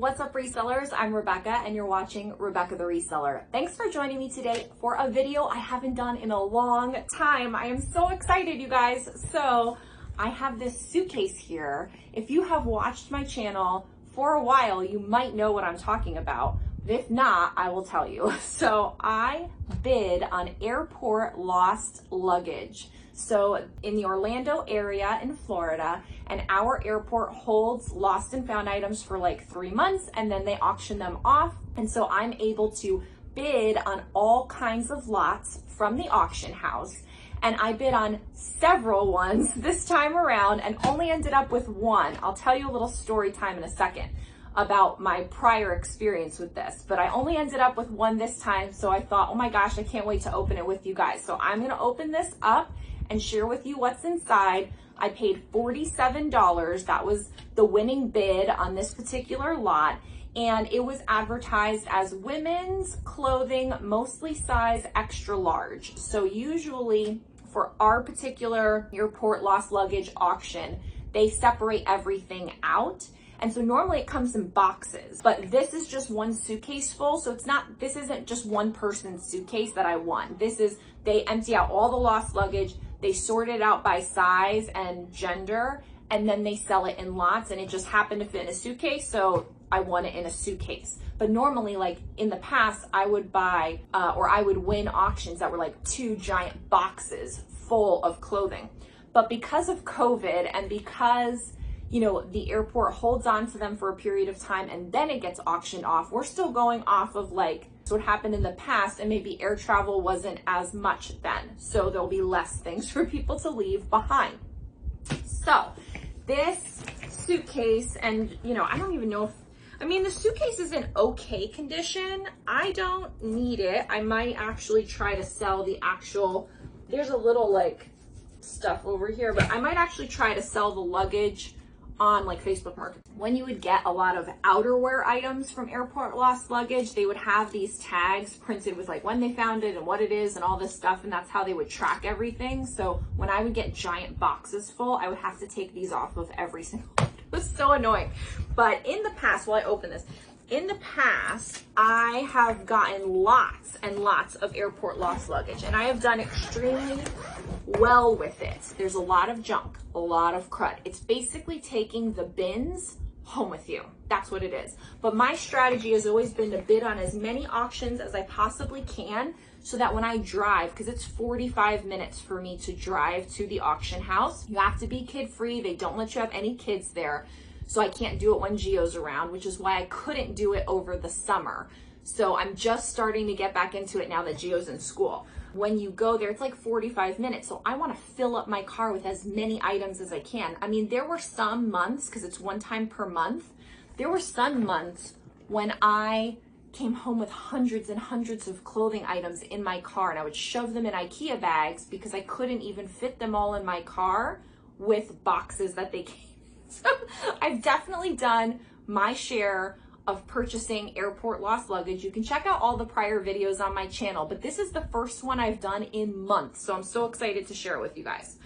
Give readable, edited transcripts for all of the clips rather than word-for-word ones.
What's up, resellers? I'm Rebecca and you're watching Rebecca the Reseller. Thanks for joining me today for a video I haven't done in a long time. I am so excited, you guys. So I have this suitcase here. If you have watched my channel for a while, you might know what I'm talking about. If not, I will tell you. So I bid on airport lost luggage. So in the Orlando area in Florida, and our airport holds lost and found items for like 3 months, and then they auction them off. And so I'm able to bid on all kinds of lots from the auction house. And I bid on several ones this time around and only ended up with one. I'll tell you a little story time in a second about my prior experience with this, but I only ended up with one this time. So I thought, oh my gosh, I can't wait to open it with you guys. So I'm gonna open this up and share with you what's inside. I paid $47. That was the winning bid on this particular lot. And it was advertised as women's clothing, mostly size extra large. So usually for our particular airport lost luggage auction, they separate everything out. And so normally it comes in boxes, but this is just one suitcase full. So this isn't just one person's suitcase that I won. They empty out all the lost luggage. They sort it out by size and gender, and then they sell it in lots, and it just happened to fit in a suitcase, so I won it in a suitcase. But normally, like in the past, I would buy or I would win auctions that were like 2 giant boxes full of clothing. But because of COVID and because, you know, the airport holds on to them for a period of time and then it gets auctioned off, we're still going off of like what happened in the past, and maybe air travel wasn't as much then. So there'll be less things for people to leave behind. So this suitcase, and you know, I don't even know if, the suitcase is in okay condition. I don't need it. I might actually try to sell the actual, there's a little like stuff over here, but I might actually try to sell the luggage on like Facebook Market. When you would get a lot of outerwear items from airport lost luggage, they would have these tags printed with like when they found it and what it is and all this stuff, and that's how they would track everything. So when I would get giant boxes full, I would have to take these off of every single one. It was so annoying. But in the past, while I open this, in the past, I have gotten lots and lots of airport lost luggage, and I have done extremely well with it. There's a lot of junk, a lot of crud. It's basically taking the bins home with you. That's what it is. But my strategy has always been to bid on as many auctions as I possibly can, so that when I drive, because it's 45 minutes for me to drive to the auction house, you have to be kid-free. They don't let you have any kids there. So I can't do it when Gio's around, which is why I couldn't do it over the summer. So I'm just starting to get back into it now that Gio's in school. When you go there, it's like 45 minutes. So I want to fill up my car with as many items as I can. There were some months, because it's one time per month, there were some months when I came home with hundreds and hundreds of clothing items in my car, and I would shove them in IKEA bags because I couldn't even fit them all in my car with boxes that they came. So I've definitely done my share of purchasing airport lost luggage. You can check out all the prior videos on my channel, but this is the first one I've done in months. So I'm so excited to share it with you guys.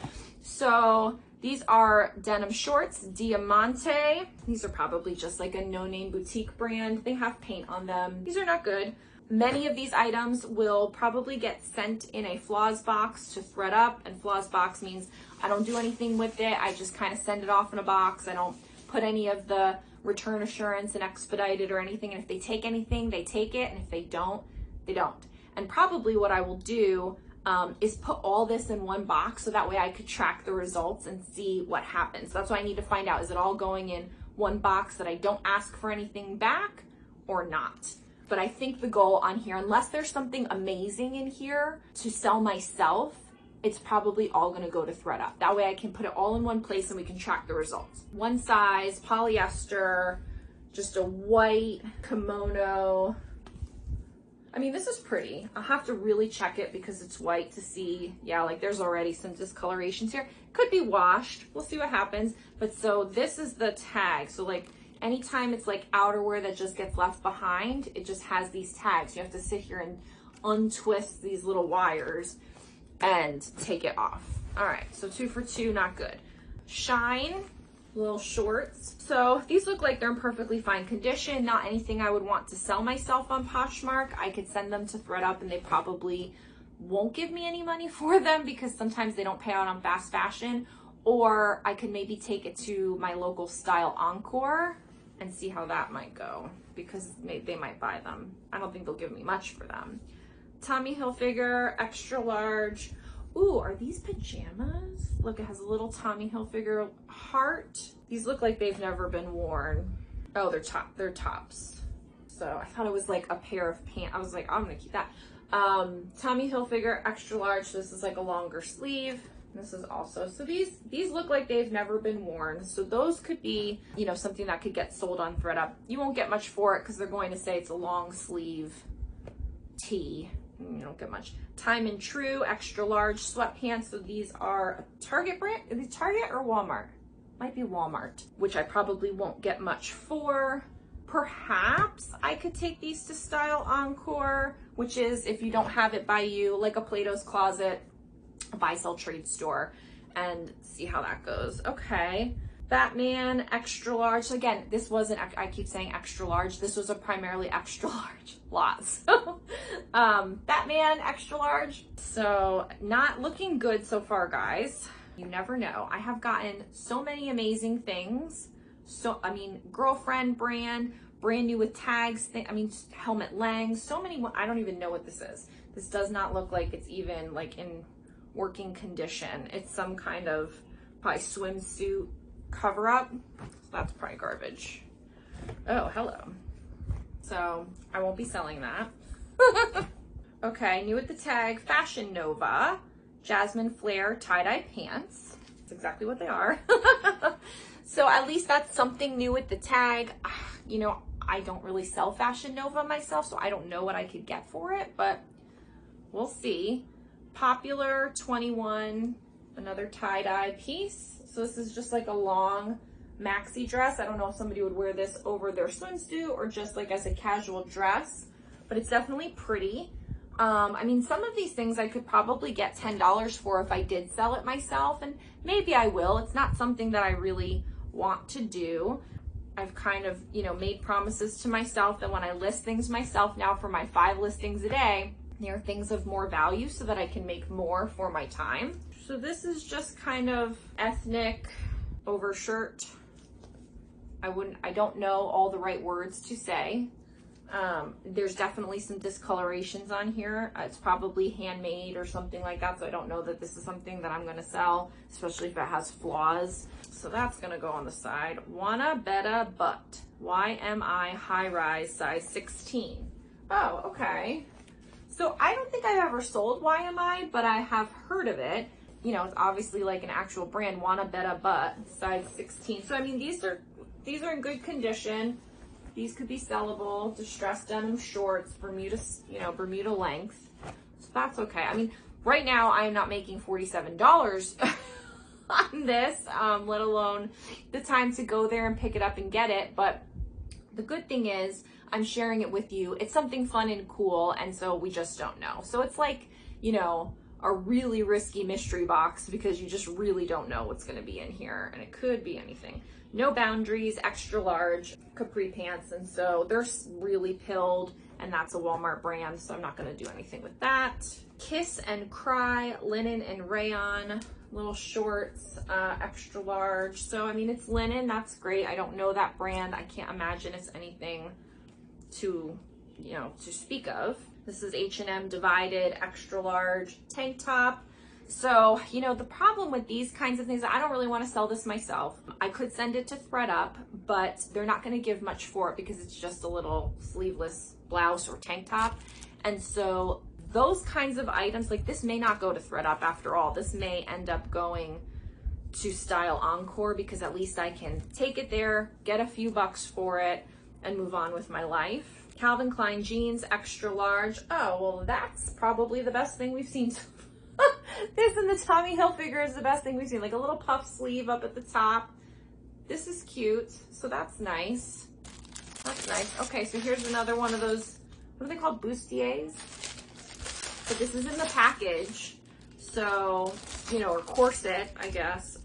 So these are denim shorts, Diamante. These are probably just like a no-name boutique brand. They have paint on them. These are not good. Many of these items will probably get sent in a flaws box to ThredUP, and flaws box means I don't do anything with it. I just kind of send it off in a box. I don't put any of the return assurance and expedited or anything. And if they take anything, they take it. And if they don't, they don't. And probably what I will do is put all this in one box, so that way I could track the results and see what happens. So that's what I need to find out. Is it all going in one box that I don't ask for anything back or not? But I think the goal on here, unless there's something amazing in here to sell myself, it's probably all gonna go to ThredUP. That way I can put it all in one place and we can track the results. One size, polyester, just a white kimono. This is pretty. I'll have to really check it because it's white to see. Yeah, like there's already some discolorations here. Could be washed. We'll see what happens. But so this is the tag. So like anytime it's like outerwear that just gets left behind, it just has these tags. You have to sit here and untwist these little wires and take it off. All right, so 2 for $2, not good. Shine little shorts. So these look like they're in perfectly fine condition, not anything I would want to sell myself on Poshmark. I could send them to ThredUP and they probably won't give me any money for them because sometimes they don't pay out on fast fashion. Or I could maybe take it to my local Style Encore and see how that might go because they might buy them. I don't think they'll give me much for them. Tommy Hilfiger, extra large. Ooh, are these pajamas? Look, it has a little Tommy Hilfiger heart. These look like they've never been worn. Oh, they're tops. So I thought it was like a pair of pants. I was like, I'm gonna keep that. Tommy Hilfiger, extra large. This is like a longer sleeve. This is also, so these look like they've never been worn. So those could be, you know, something that could get sold on ThredUP. You won't get much for it because they're going to say it's a long sleeve tee. You don't get much. Time and True, extra large sweatpants. So these are a Target brand. Is it Target or Walmart? Might be Walmart, which I probably won't get much for. Perhaps I could take these to Style Encore, which is, if you don't have it by you, like a Plato's Closet, a buy sell trade store, and see how that goes. Okay. Batman, extra large. So again, this wasn't, I keep saying extra large. This was a primarily extra large lot. So, Batman, extra large. So not looking good so far, guys. You never know. I have gotten so many amazing things. So, I mean, Girlfriend brand new with tags. Helmet Lang. So many, I don't even know what this is. This does not look like it's even like in working condition. It's some kind of probably swimsuit cover up. So that's probably garbage. Oh, hello. So I won't be selling that. Okay, new with the tag, Fashion Nova, Jasmine Flare tie-dye pants. That's exactly what they are. So at least that's something new with the tag. You know, I don't really sell Fashion Nova myself, so I don't know what I could get for it, but we'll see. Popular 21, another tie-dye piece. So this is just like a long maxi dress. I don't know if somebody would wear this over their swimsuit or just like as a casual dress, but it's definitely pretty. I mean, some of these things I could probably get $10 for if I did sell it myself, and maybe I will. It's not something that I really want to do. I've kind of, you know, made promises to myself that when I list things myself now for my 5 listings a day, they are things of more value so that I can make more for my time. So this is just kind of ethnic overshirt. I don't know all the right words to say. There's definitely some discolorations on here. It's probably handmade or something like that. So I don't know that this is something that I'm going to sell, especially if it has flaws. So that's going to go on the side. Wanna Betta Butt. YMI high rise size 16. Oh, okay. So I don't think I've ever sold YMI, but I have heard of it. You know, it's obviously like an actual brand, Wanna Betta Butt, size 16. So I mean, these are in good condition. These could be sellable. Distressed denim shorts, Bermuda, you know, Bermuda length. So that's okay. I mean, right now I am not making $47 on this, let alone the time to go there and pick it up and get it. But the good thing is I'm sharing it with you. It's something fun and cool, and so we just don't know. So it's like, you know, a really risky mystery box because you just really don't know what's going to be in here, and it could be anything. No Boundaries, extra large capri pants, and so they're really pilled, and that's a Walmart brand, so I'm not going to do anything with that. Kiss and Cry, linen and rayon, little shorts, extra large. So I mean, it's linen, that's great. I don't know that brand. I can't imagine it's anything to, you know, to speak of. This is H&M Divided, extra large tank top. So, you know, the problem with these kinds of things, I don't really want to sell this myself. I could send it to ThredUP, but they're not going to give much for it because it's just a little sleeveless blouse or tank top. And so those kinds of items, like this may not go to ThredUP after all. This may end up going to Style Encore because at least I can take it there, get a few bucks for it, and move on with my life. Calvin Klein jeans, extra large. Oh, well, that's probably the best thing we've seen. This and the Tommy Hilfiger is the best thing we've seen. Like a little puff sleeve up at the top. This is cute. So that's nice. That's nice. Okay, so here's another one of those, what are they called? Bustiers? But this is in the package. So, you know, or corset, I guess.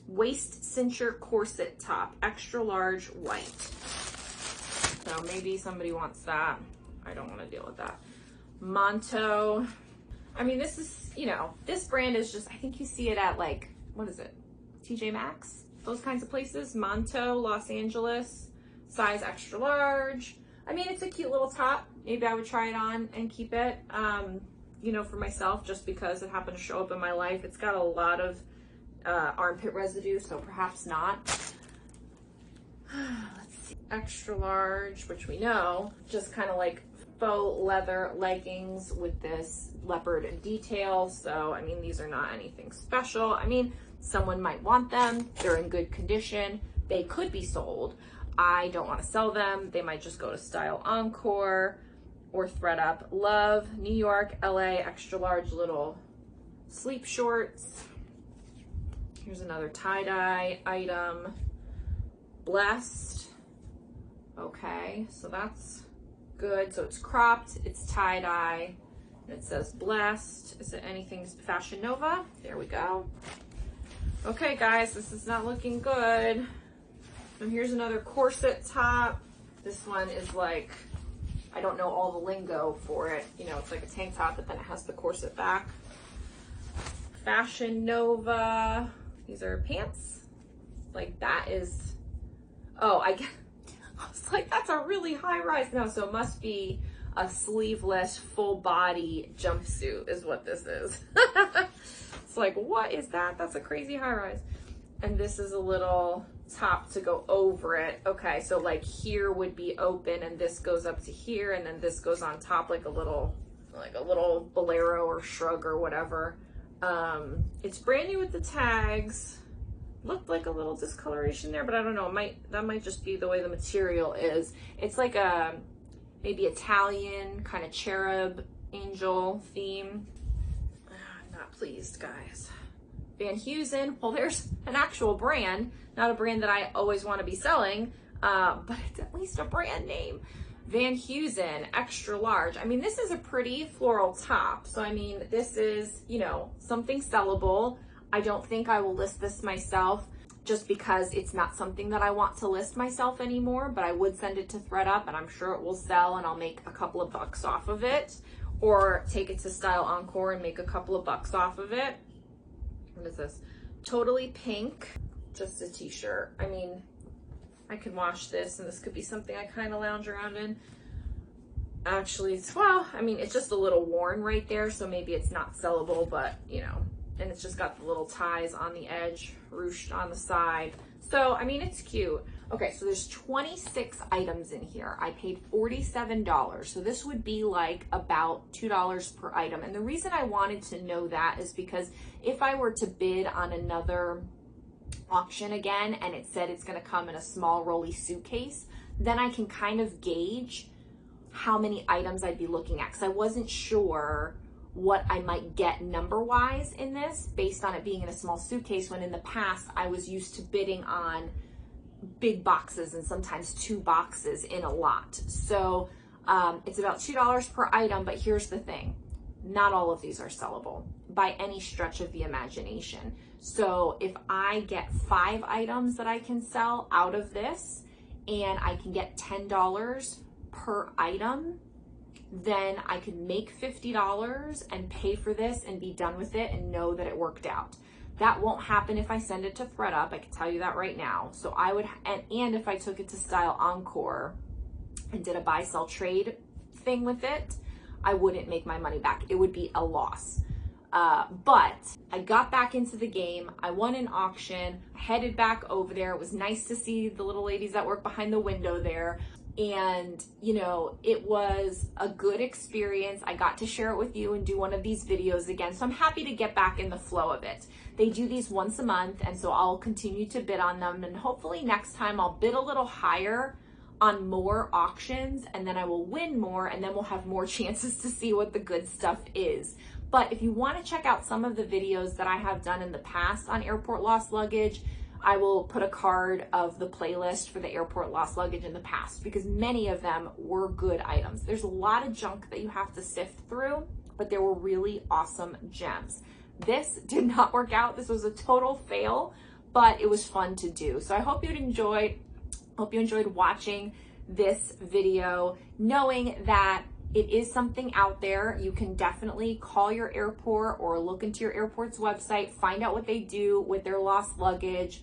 Waist cincher corset top, extra large white. So maybe somebody wants that. I don't want to deal with that. Monto. I mean, this is, you know, this brand is just, I think you see it at like, what is it? TJ Maxx, those kinds of places. Monto, Los Angeles, size extra large. I mean, it's a cute little top. Maybe I would try it on and keep it, you know, for myself, just because it happened to show up in my life. It's got a lot of armpit residue, so perhaps not. Let's see. Extra large, which we know, just kind of like faux leather leggings with this leopard detail. So, I mean, these are not anything special. I mean, someone might want them. They're in good condition. They could be sold. I don't want to sell them. They might just go to Style Encore or ThredUP. Love, New York, LA, extra large little sleep shorts. Here's another tie-dye item. Blessed. Okay, so that's good. So it's cropped, it's tie-dye, and it says Blessed. Is it anything Fashion Nova? There we go. Okay, guys, this is not looking good. And here's another corset top. This one is like, I don't know all the lingo for it. You know, it's like a tank top, but then it has the corset back. Fashion Nova. These are pants. Like that is, oh, I was like, that's a really high rise. No, so it must be a sleeveless full body jumpsuit is what this is. It's like, what is that? That's a crazy high rise. And this is a little top to go over it. Okay, so like here would be open and this goes up to here and then this goes on top like a little bolero or shrug or whatever. It's brand new with the tags. Looked like a little discoloration there, but I don't know. That might just be the way the material is. It's like a maybe Italian kind of cherub angel theme. I'm not pleased, guys. Van Heusen. Well, there's an actual brand, not a brand that I always want to be selling, but it's at least a brand name. Van Heusen, extra large. I mean, this is a pretty floral top. So, I mean, this is, you know, something sellable. I don't think I will list this myself just because it's not something that I want to list myself anymore, but I would send it to ThredUP and I'm sure it will sell and I'll make a couple of bucks off of it, or take it to Style Encore and make a couple of bucks off of it. What is this? Totally pink, just a t-shirt. I mean, I can wash this and this could be something I kind of lounge around in. Actually, it's, well, I mean, it's just a little worn right there, so maybe it's not sellable, but you know, and it's just got the little ties on the edge, ruched on the side. So, I mean, it's cute. Okay, so there's 26 items in here. I paid $47. So this would be like about $2 per item. And the reason I wanted to know that is because if I were to bid on another auction again and it said it's gonna come in a small rolly suitcase, then I can kind of gauge how many items I'd be looking at, because I wasn't sure what I might get number-wise in this based on it being in a small suitcase, when in the past I was used to bidding on big boxes and sometimes 2 boxes in a lot. So it's about $2 per item, but here's the thing. Not all of these are sellable by any stretch of the imagination. So if I get 5 items that I can sell out of this and I can get $10 per item, then I could make $50 and pay for this and be done with it and know that it worked out. That won't happen if I send it to ThredUP, I can tell you that right now. So I would, and if I took it to Style Encore and did a buy, sell, trade thing with it, I wouldn't make my money back. It would be a loss. But I got back into the game. I won an auction, headed back over there. It was nice to see the little ladies that work behind the window there. And, you know, it was a good experience. I got to share it with you and do one of these videos again. So I'm happy to get back in the flow of it. They do these once a month, and so I'll continue to bid on them. And hopefully next time I'll bid a little higher on more auctions, and then I will win more, and then we'll have more chances to see what the good stuff is. But if you want to check out some of the videos that I have done in the past on airport lost luggage, I will put a card of the playlist for the airport lost luggage in the past, because many of them were good items. There's a lot of junk that you have to sift through, but there were really awesome gems. This did not work out. This was a total fail, but it was fun to do. So I hope you enjoyed watching this video, knowing that it is something out there. You can definitely call your airport or look into your airport's website, find out what they do with their lost luggage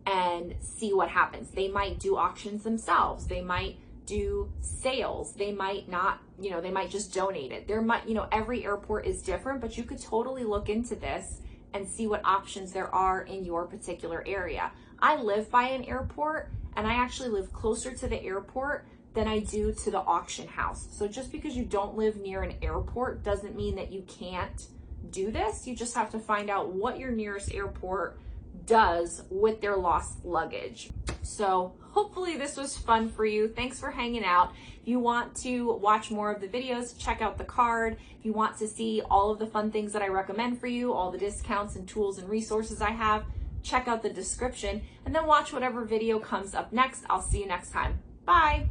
and see what happens. They might do auctions themselves. They might do sales. They might not, they might just donate it. There might, every airport is different, but you could totally look into this and see what options there are in your particular area. I live by an airport, and I actually live closer to the airport than I do to the auction house. So just because you don't live near an airport doesn't mean that you can't do this. You just have to find out what your nearest airport does with their lost luggage. So hopefully this was fun for you. Thanks for hanging out. If you want to watch more of the videos, check out the card. If you want to see all of the fun things that I recommend for you, all the discounts and tools and resources I have, check out the description and then watch whatever video comes up next. I'll see you next time. Bye.